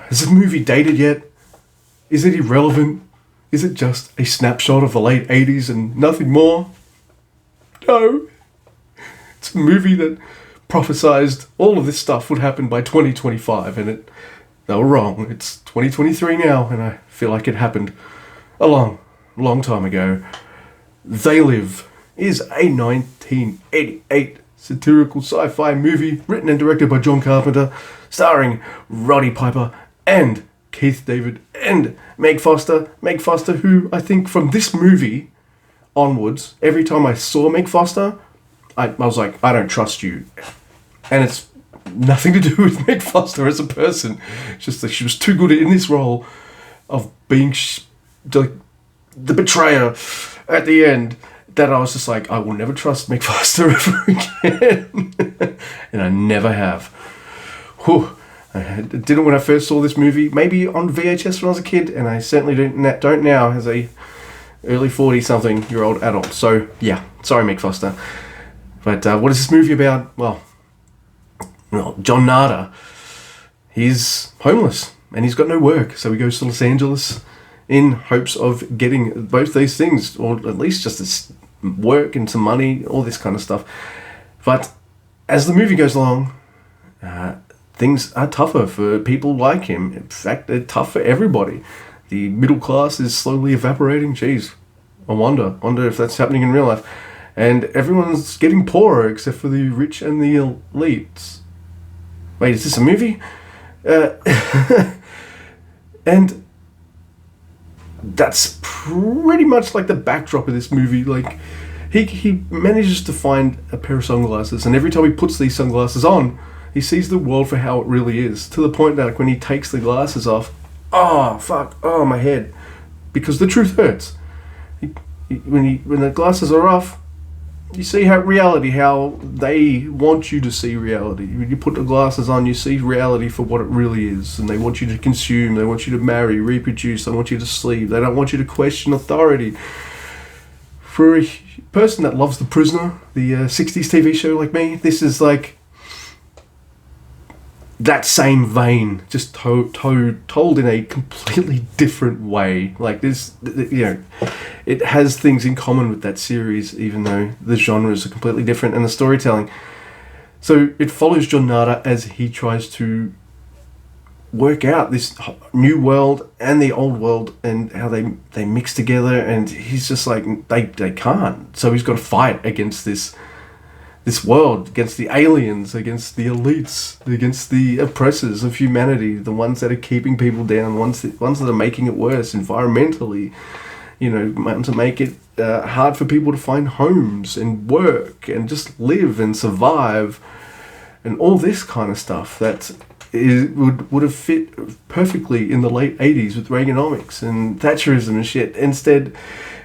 Is this movie dated yet? Is it irrelevant? Is it just a snapshot of the late 80s and nothing more? No. It's a movie that prophesized all of this stuff would happen by 2025, and they were wrong. It's 2023 now, and I feel like it happened a long time ago. They Live is a 1988 satirical sci-fi movie written and directed by John Carpenter, starring Roddy Piper and Keith David and Meg Foster. Meg Foster, who I think from this movie onwards, every time I saw Meg Foster, I was like, I don't trust you. And it's nothing to do with Meg Foster as a person. It's just that she was too good in this role of being the betrayer at the end, that I was just like, I will never trust Meg Foster ever again. And I never have. Whew. I didn't when I first saw this movie. Maybe on VHS when I was a kid, and I certainly don't now as a early 40-something-year-old adult. So, yeah. Sorry, Meg Foster. But what is this movie about? Well, John Nada, he's homeless and he's got no work. So he goes to Los Angeles in hopes of getting both these things, or at least just work and some money, all this kind of stuff. But as the movie goes along, things are tougher for people like him. In fact, they're tough for everybody. The middle class is slowly evaporating. Jeez, I wonder if that's happening in real life. And everyone's getting poorer except for the rich and the elites. Wait, is this a movie? And that's pretty much like the backdrop of this movie. Like, he manages to find a pair of sunglasses, and every time he puts these sunglasses on, he sees the world for how it really is. To the point that, like, when he takes the glasses off, oh fuck, oh my head, because the truth hurts. When the glasses are off, you see how they want you to see reality. When you put the glasses on, you see reality for what it really is. And they want you to consume, they want you to marry, reproduce, they want you to sleep. They don't want you to question authority. For a person that loves The Prisoner, the 60s TV show like me, this is like that same vein, just told in a completely different way. Like this, it has things in common with that series, even though the genres are completely different and the storytelling. So it follows John Nada as he tries to work out this new world and the old world and how they mix together, and he's just like, they can't. So he's got to fight against this world, against the aliens, against the elites, against the oppressors of humanity, the ones that are keeping people down, the ones that are making it worse environmentally, to make it hard for people to find homes and work and just live and survive, and all this kind of stuff that would have fit perfectly in the late 80s with Reaganomics and Thatcherism and shit. Instead,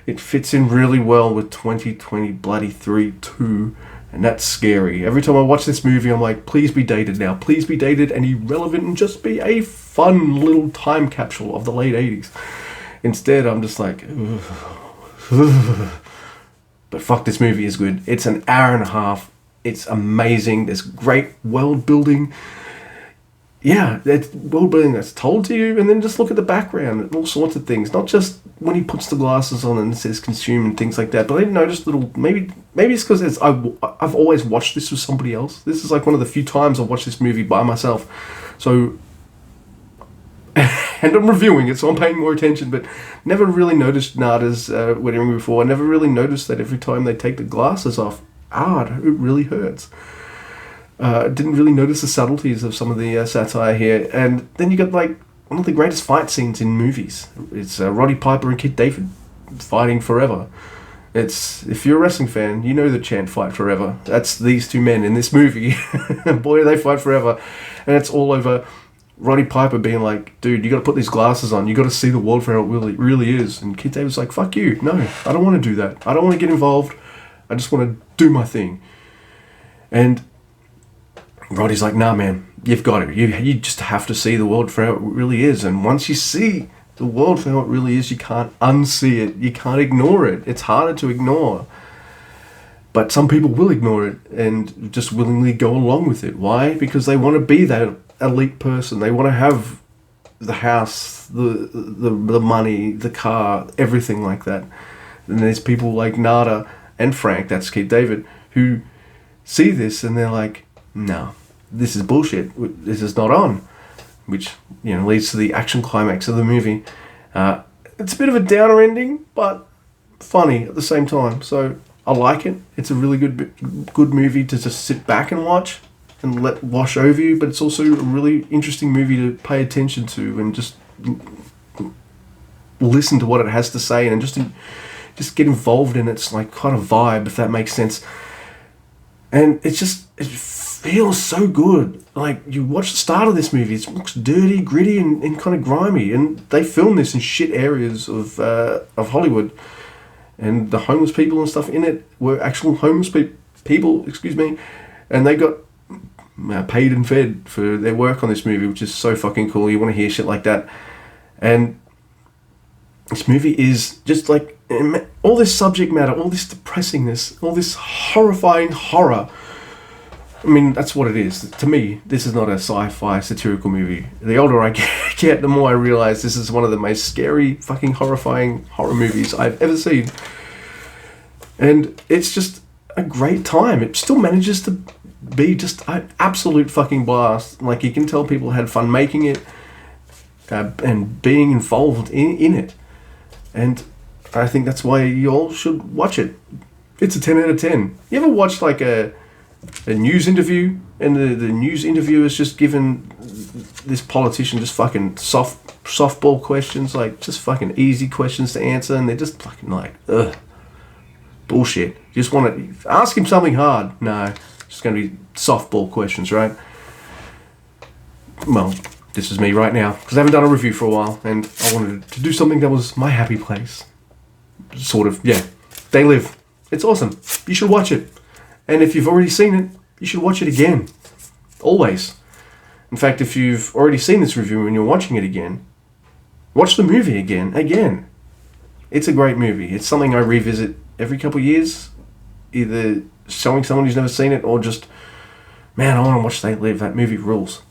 it fits in really well with 2020 bloody 3-2. And that's scary. Every time I watch this movie, I'm like, please be dated now. Please be dated and irrelevant and just be a fun little time capsule of the late 80s. Instead, I'm just like, ugh. But fuck, this movie is good. It's an hour and a half. It's amazing. There's great world building. Yeah, it's world building that's told to you, and then just look at the background and all sorts of things. Not just when he puts the glasses on and it says consume and things like that, but I noticed little, maybe it's because I've always watched this with somebody else. This is like one of the few times I've watched this movie by myself. So, and I'm reviewing it, so I'm paying more attention, but never really noticed Nada's wedding before. I never really noticed that every time they take the glasses off, it really hurts. Didn't really notice the subtleties of some of the satire here. And then you got like one of the greatest fight scenes in movies. It's Roddy Piper and Keith David fighting forever. If you're a wrestling fan, you know the chant "Fight Forever." That's these two men in this movie. Boy, do they fight forever. And it's all over Roddy Piper being like, dude, you got to put these glasses on. You got to see the world for how it really is. And Keith David's like, fuck you. No, I don't want to do that. I don't want to get involved. I just want to do my thing. And Roddy's like, nah, man, you've got it. You just have to see the world for how it really is. And once you see the world for how it really is, you can't unsee it. You can't ignore it. It's harder to ignore. But some people will ignore it and just willingly go along with it. Why? Because they want to be that elite person. They want to have the house, the money, the car, everything like that. And there's people like Nada and Frank, that's Keith David, who see this and they're like, no, this is bullshit. This is not on. Which, leads to the action climax of the movie. It's a bit of a downer ending, but funny at the same time. So I like it. It's a really good movie to just sit back and watch and let wash over you. But it's also a really interesting movie to pay attention to and just listen to what it has to say and just get involved in its like kind of vibe, if that makes sense. And it feels so good. Like, you watch the start of this movie, it looks dirty, gritty, and kind of grimy. And they filmed this in shit areas of Hollywood. And the homeless people and stuff in it were actual homeless people, and they got paid and fed for their work on this movie, which is so fucking cool. You want to hear shit like that. And this movie is just like all this subject matter, all this depressingness, all this horrifying horror. I mean, that's what it is. To me, this is not a sci-fi satirical movie. The older I get, the more I realize this is one of the most scary, fucking horrifying horror movies I've ever seen. And it's just a great time. It still manages to be just an absolute fucking blast. Like, you can tell people had fun making it and being involved in it. And I think that's why you all should watch it. It's a 10 out of 10. You ever watched like a news interview and the news interviewer is just given this politician just fucking softball questions, like just fucking easy questions to answer, and they're just fucking like, ugh, bullshit. You just want to ask him something hard. No, it's just going to be softball questions, right? Well, this is me right now, because I haven't done a review for a while, and I wanted to do something that was my happy place. Sort of, yeah. They Live. It's awesome. You should watch it. And if you've already seen it, you should watch it again. Always. In fact, if you've already seen this review and you're watching it again, watch the movie again. It's a great movie. It's something I revisit every couple of years, either showing someone who's never seen it or just, man, I want to watch They Live. That movie rules.